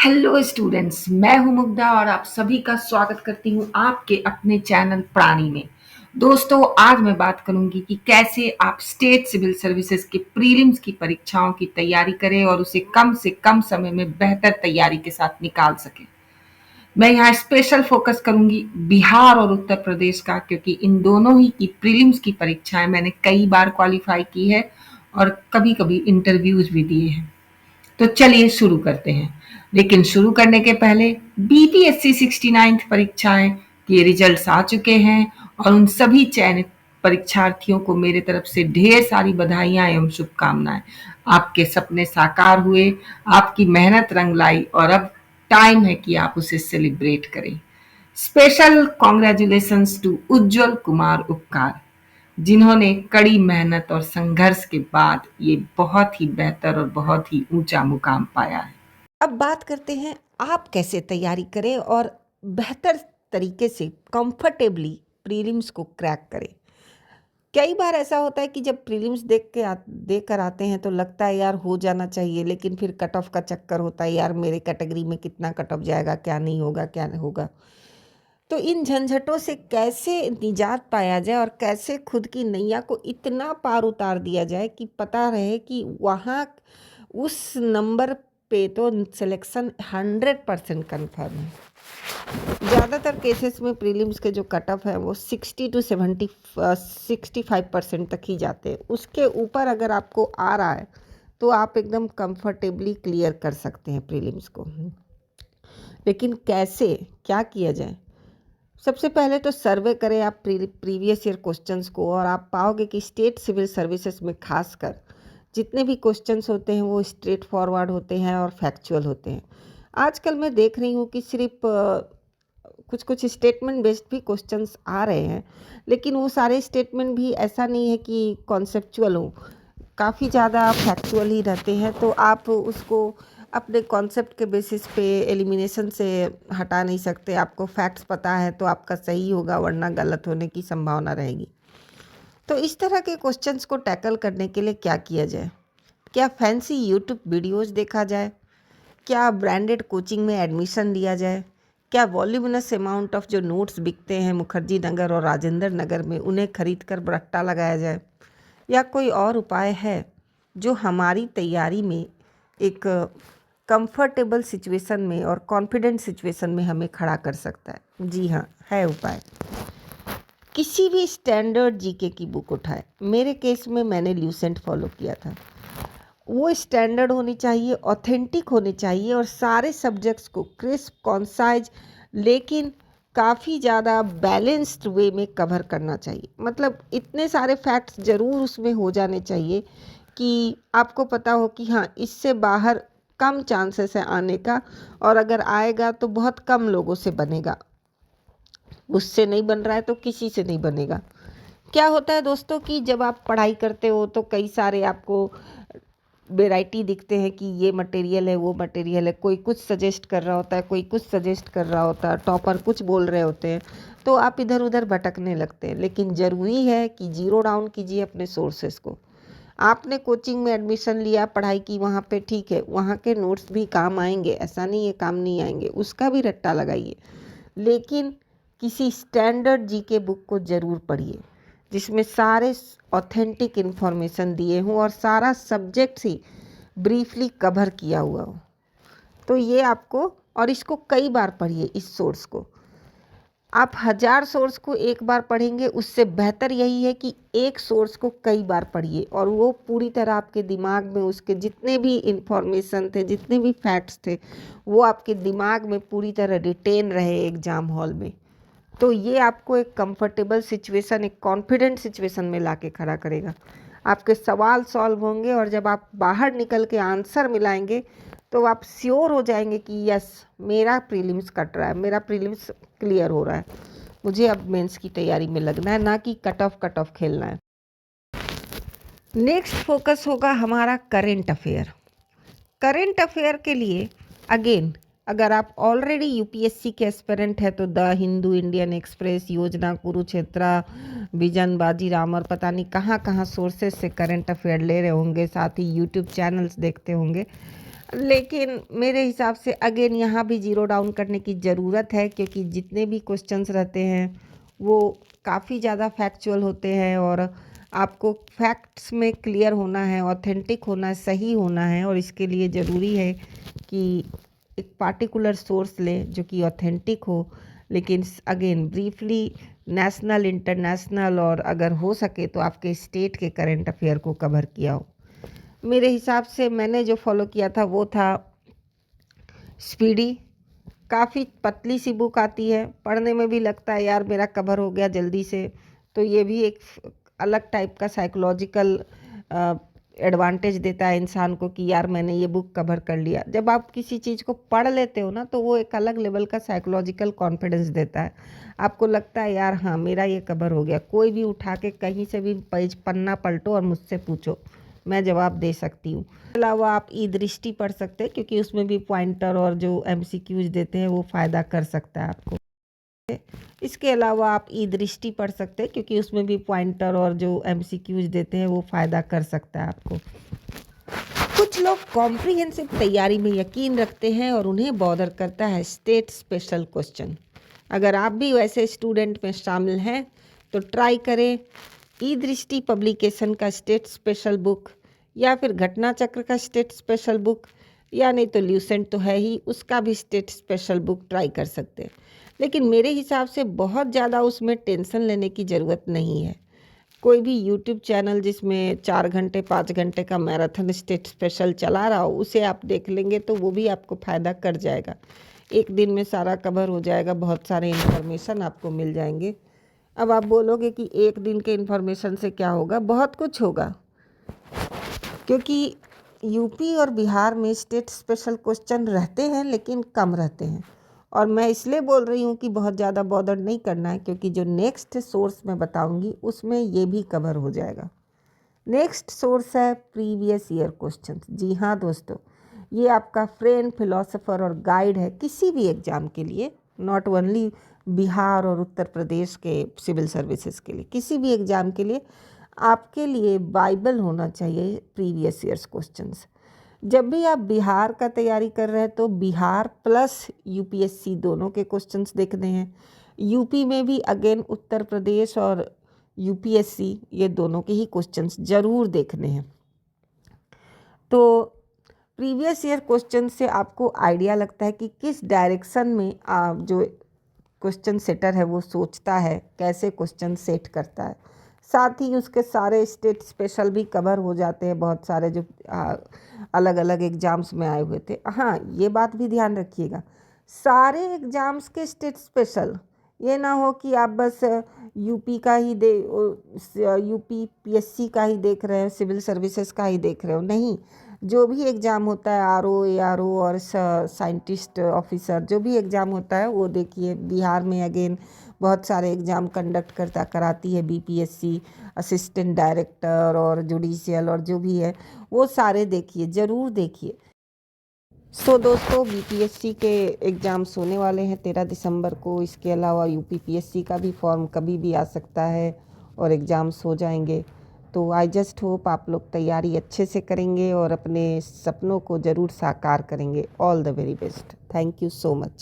Hello students, मैं हूं मुग्धा और आप सभी का स्वागत करती हूं आपके अपने चैनल प्राणी में। दोस्तों, आज मैं बात करूंगी कि कैसे आप स्टेट सिविल सर्विसेज के प्रीलिम्स की परीक्षाओं की तैयारी करें और उसे कम से कम समय में बेहतर तैयारी के साथ निकाल सकें। मैं यहाँ स्पेशल फोकस करूंगी बिहार और उत्तर प्रदेश का, क्योंकि इन दोनों ही की प्रीलिम्स की परीक्षाएं मैंने कई बार क्वालिफाई की है और कभी कभी इंटरव्यूज भी दिए हैं। तो चलिए शुरू करते हैं। लेकिन शुरू करने के पहले बीपीएससी 69th परीक्षाएं के रिजल्ट्स आ चुके हैं और उन सभी चयनित परीक्षार्थियों को मेरे तरफ से ढेर सारी बधाइयां एवं शुभकामनाएं। आपके सपने साकार हुए, आपकी मेहनत रंग लाई और अब टाइम है कि आप उसे सेलिब्रेट करें। स्पेशल कॉन्ग्रेचुलेशंस टू उज्जवल कुमार उपकार, जिन्होंने कड़ी मेहनत और संघर्ष के बाद ये बहुत ही बेहतर और बहुत ही ऊंचा मुकाम पाया है। अब बात करते हैं आप कैसे तैयारी करें और बेहतर तरीके से कंफर्टेबली प्रीलिम्स को क्रैक करें। कई बार ऐसा होता है कि जब प्रीलिम्स देख कर आते हैं तो लगता है यार हो जाना चाहिए, लेकिन फिर कट ऑफ का चक्कर होता है, यार मेरे कैटेगरी में कितना कट ऑफ जाएगा, क्या नहीं होगा, क्या नहीं होगा। तो इन झंझटों से कैसे निजात पाया जाए और कैसे खुद की नैया को इतना पार उतार दिया जाए कि पता रहे कि वहाँ उस नंबर पे तो सिलेक्शन 100% कन्फर्म है। ज़्यादातर केसेस में प्रीलिम्स के जो कट ऑफ है वो 60 to 65% तक ही जाते हैं। उसके ऊपर अगर आपको आ रहा है तो आप एकदम कंफर्टेबली क्लियर कर सकते हैं प्रीलिम्स को। लेकिन कैसे, क्या किया जाए? सबसे पहले तो सर्वे करें आप प्रीवियस ईयर क्वेश्चंस को, और आप पाओगे कि स्टेट सिविल सर्विसेज में खासकर जितने भी क्वेश्चंस होते हैं वो स्ट्रेट फॉरवर्ड होते हैं और फैक्चुअल होते हैं। आजकल मैं देख रही हूँ कि सिर्फ कुछ कुछ स्टेटमेंट बेस्ड भी क्वेश्चंस आ रहे हैं, लेकिन वो सारे स्टेटमेंट भी ऐसा नहीं है कि कॉन्सेप्चुअल हो, काफ़ी ज़्यादा फैक्चुअल ही रहते हैं। तो आप उसको अपने कॉन्सेप्ट के बेसिस पे एलिमिनेशन से हटा नहीं सकते। आपको फैक्ट्स पता है तो आपका सही होगा, वरना गलत होने की संभावना रहेगी। तो इस तरह के क्वेश्चंस को टैकल करने के लिए क्या किया जाए? क्या फैंसी यूट्यूब वीडियोस देखा जाए? क्या ब्रांडेड कोचिंग में एडमिशन लिया जाए? क्या वॉल्यूमिनस अमाउंट ऑफ जो नोट्स बिकते हैं मुखर्जी नगर और राजेंद्र नगर में, उन्हें खरीद कर रट्टा लगाया जाए? या कोई और उपाय है जो हमारी तैयारी में एक कंफर्टेबल सिचुएशन में और कॉन्फिडेंट सिचुएशन में हमें खड़ा कर सकता है? जी हाँ, है उपाय। किसी भी स्टैंडर्ड जीके की बुक उठाए। मेरे केस में मैंने ल्यूसेंट फॉलो किया था। वो स्टैंडर्ड होनी चाहिए, ऑथेंटिक होनी चाहिए और सारे सब्जेक्ट्स को क्रिस्प, कॉन्साइज, लेकिन काफ़ी ज़्यादा बैलेंस्ड वे में कवर करना चाहिए। मतलब इतने सारे फैक्ट्स ज़रूर उसमें हो जाने चाहिए कि आपको पता हो कि हाँ, इससे बाहर कम चांसेस है आने का, और अगर आएगा तो बहुत कम लोगों से बनेगा। उससे नहीं बन रहा है तो किसी से नहीं बनेगा। क्या होता है दोस्तों कि जब आप पढ़ाई करते हो तो कई सारे आपको वेराइटी दिखते हैं कि ये मटेरियल है, वो मटेरियल है। कोई कुछ सजेस्ट कर रहा होता है, कोई कुछ सजेस्ट कर रहा होता है, टॉपर कुछ बोल रहे होते हैं, तो आप इधर उधर भटकने लगते हैं। लेकिन ज़रूरी है कि जीरो डाउन कीजिए अपने सोर्सेस को। आपने कोचिंग में एडमिशन लिया, पढ़ाई की वहाँ पे, ठीक है, वहाँ के नोट्स भी काम आएंगे, ऐसा नहीं है काम नहीं आएंगे, उसका भी रट्टा लगाइए। लेकिन किसी स्टैंडर्ड जीके बुक को ज़रूर पढ़िए जिसमें सारे ऑथेंटिक इन्फॉर्मेशन दिए हों और सारा सब्जेक्ट ही ब्रीफली कवर किया हुआ हो। तो ये आपको, और इसको कई बार पढ़िए। इस सोर्स को आप 1000 सोर्स को एक बार पढ़ेंगे, उससे बेहतर यही है कि एक सोर्स को कई बार पढ़िए और वो पूरी तरह आपके दिमाग में, उसके जितने भी इंफॉर्मेशन थे, जितने भी फैक्ट्स थे, वो आपके दिमाग में पूरी तरह रिटेन रहे एग्ज़ाम हॉल में। तो ये आपको एक कंफर्टेबल सिचुएशन, एक कॉन्फिडेंट सिचुएशन में लाके खड़ा करेगा। आपके सवाल सॉल्व होंगे और जब आप बाहर निकल के आंसर मिलाएंगे तो आप श्योर हो जाएंगे कि यस, मेरा प्रीलिम्स कट रहा है, मेरा प्रीलिम्स क्लियर हो रहा है, मुझे अब मेंस की तैयारी में लगना है, ना कि कट ऑफ खेलना है। नेक्स्ट फोकस होगा हमारा करेंट अफेयर। करेंट अफेयर के लिए अगेन, अगर आप ऑलरेडी यूपीएससी के एस्पिरेंट है तो द हिंदू, इंडियन एक्सप्रेस, योजना, कुरुक्षेत्रा, विजन, बाजीराम और पता नहीं कहाँ कहाँ सोर्सेस से करंट अफेयर ले रहे होंगे, साथ ही यूट्यूब चैनल्स देखते होंगे। लेकिन मेरे हिसाब से अगेन यहाँ भी ज़ीरो डाउन करने की ज़रूरत है, क्योंकि जितने भी क्वेश्चंस रहते हैं वो काफ़ी ज़्यादा फैक्चुअल होते हैं और आपको फैक्ट्स में क्लियर होना है, ऑथेंटिक होना है, सही होना है। और इसके लिए ज़रूरी है कि एक पार्टिकुलर सोर्स लें जो कि ऑथेंटिक हो, लेकिन अगेन ब्रीफली नेशनल, इंटरनेशनल और अगर हो सके तो आपके स्टेट के करंट अफेयर को कवर किया हो। मेरे हिसाब से मैंने जो फॉलो किया था वो था स्पीडी। काफ़ी पतली सी बुक आती है, पढ़ने में भी लगता है यार मेरा कवर हो गया जल्दी से। तो ये भी एक अलग टाइप का साइकोलॉजिकल एडवांटेज देता है इंसान को कि यार मैंने ये बुक कवर कर लिया। जब आप किसी चीज़ को पढ़ लेते हो ना, तो वो एक अलग लेवल का साइकोलॉजिकल कॉन्फिडेंस देता है। आपको लगता है यार हाँ मेरा ये कवर हो गया। कोई भी उठा के कहीं से भी पेज पन्ना पलटो और मुझसे पूछो, मैं जवाब दे सकती हूँ। इसके अलावा आप ई दृष्टि पढ़ सकते हैं, क्योंकि उसमें भी पॉइंटर और जो MCQs देते हैं वो फ़ायदा कर सकता है आपको। इसके अलावा आप ई दृष्टि पढ़ सकते हैं, क्योंकि उसमें भी पॉइंटर और जो MCQs देते हैं वो फ़ायदा कर सकता है आपको। कुछ लोग कॉम्प्रिहेंसिव तैयारी में यकीन रखते हैं और उन्हें बॉदर करता है स्टेट स्पेशल क्वेश्चन। अगर आप भी वैसे स्टूडेंट में शामिल हैं तो ट्राई करें ई दृष्टि पब्लिकेशन का स्टेट स्पेशल बुक, या फिर घटना चक्र का स्टेट स्पेशल बुक, या नहीं तो ल्यूसेंट तो है ही, उसका भी स्टेट स्पेशल बुक ट्राई कर सकते हैं। लेकिन मेरे हिसाब से बहुत ज़्यादा उसमें टेंशन लेने की ज़रूरत नहीं है। कोई भी यूट्यूब चैनल जिसमें 4 घंटे 5 घंटे का मैराथन स्टेट स्पेशल चला रहा हो, उसे आप देख लेंगे तो वो भी आपको फ़ायदा कर जाएगा। एक दिन में सारा कवर हो जाएगा, बहुत सारे इन्फॉर्मेशन आपको मिल जाएंगे। अब आप बोलोगे कि एक दिन के इन्फॉर्मेशन से क्या होगा? बहुत कुछ होगा, क्योंकि यूपी और बिहार में स्टेट स्पेशल क्वेश्चन रहते हैं लेकिन कम रहते हैं। और मैं इसलिए बोल रही हूँ कि बहुत ज़्यादा बॉदर नहीं करना है, क्योंकि जो नेक्स्ट सोर्स मैं बताऊँगी उसमें ये भी कवर हो जाएगा। नेक्स्ट सोर्स है प्रीवियस ईयर क्वेश्चन। जी हाँ दोस्तों, ये आपका फ्रेंड, फिलोसोफर और गाइड है किसी भी एग्ज़ाम के लिए, नॉट ओनली बिहार और उत्तर प्रदेश के सिविल सर्विसेज के लिए, किसी भी एग्ज़ाम के लिए आपके लिए बाइबल होना चाहिए प्रीवियस ईयर्स क्वेश्चंस। जब भी आप बिहार का तैयारी कर रहे हैं तो बिहार प्लस UPSC दोनों के क्वेश्चंस देखने हैं। यूपी में भी अगेन उत्तर प्रदेश और UPSC ये दोनों के ही क्वेश्चंस ज़रूर देखने हैं। तो प्रीवियस ईयर क्वेश्चन से आपको आइडिया लगता है कि किस डायरेक्शन में जो क्वेश्चन सेटर है वो सोचता है, कैसे क्वेश्चन सेट करता है। साथ ही उसके सारे स्टेट स्पेशल भी कवर हो जाते हैं, बहुत सारे जो अलग अलग एग्ज़ाम्स में आए हुए थे। हाँ, ये बात भी ध्यान रखिएगा, सारे एग्ज़ाम्स के स्टेट स्पेशल, ये ना हो कि आप बस यूपी का ही UPSC का ही देख रहे हो, सिविल सर्विसेज का ही देख रहे हो। नहीं, जो भी एग्ज़ाम होता है RO ARO और साइंटिस्ट ऑफिसर, जो भी एग्ज़ाम होता है वो देखिए। बिहार में अगेन बहुत सारे एग्ज़ाम कंडक्ट कराती है BPSC, असिस्टेंट डायरेक्टर और जुडिशियल और जो भी है वो सारे देखिए, ज़रूर देखिए। दोस्तों, BPSC के एग्ज़ाम्स होने वाले हैं 13 दिसंबर को। इसके अलावा UPPSC का भी फॉर्म कभी भी आ सकता है और एग्ज़ाम्स हो जाएंगे। तो आई जस्ट होप आप लोग तैयारी अच्छे से करेंगे और अपने सपनों को ज़रूर साकार करेंगे। All the very best. Thank you so much.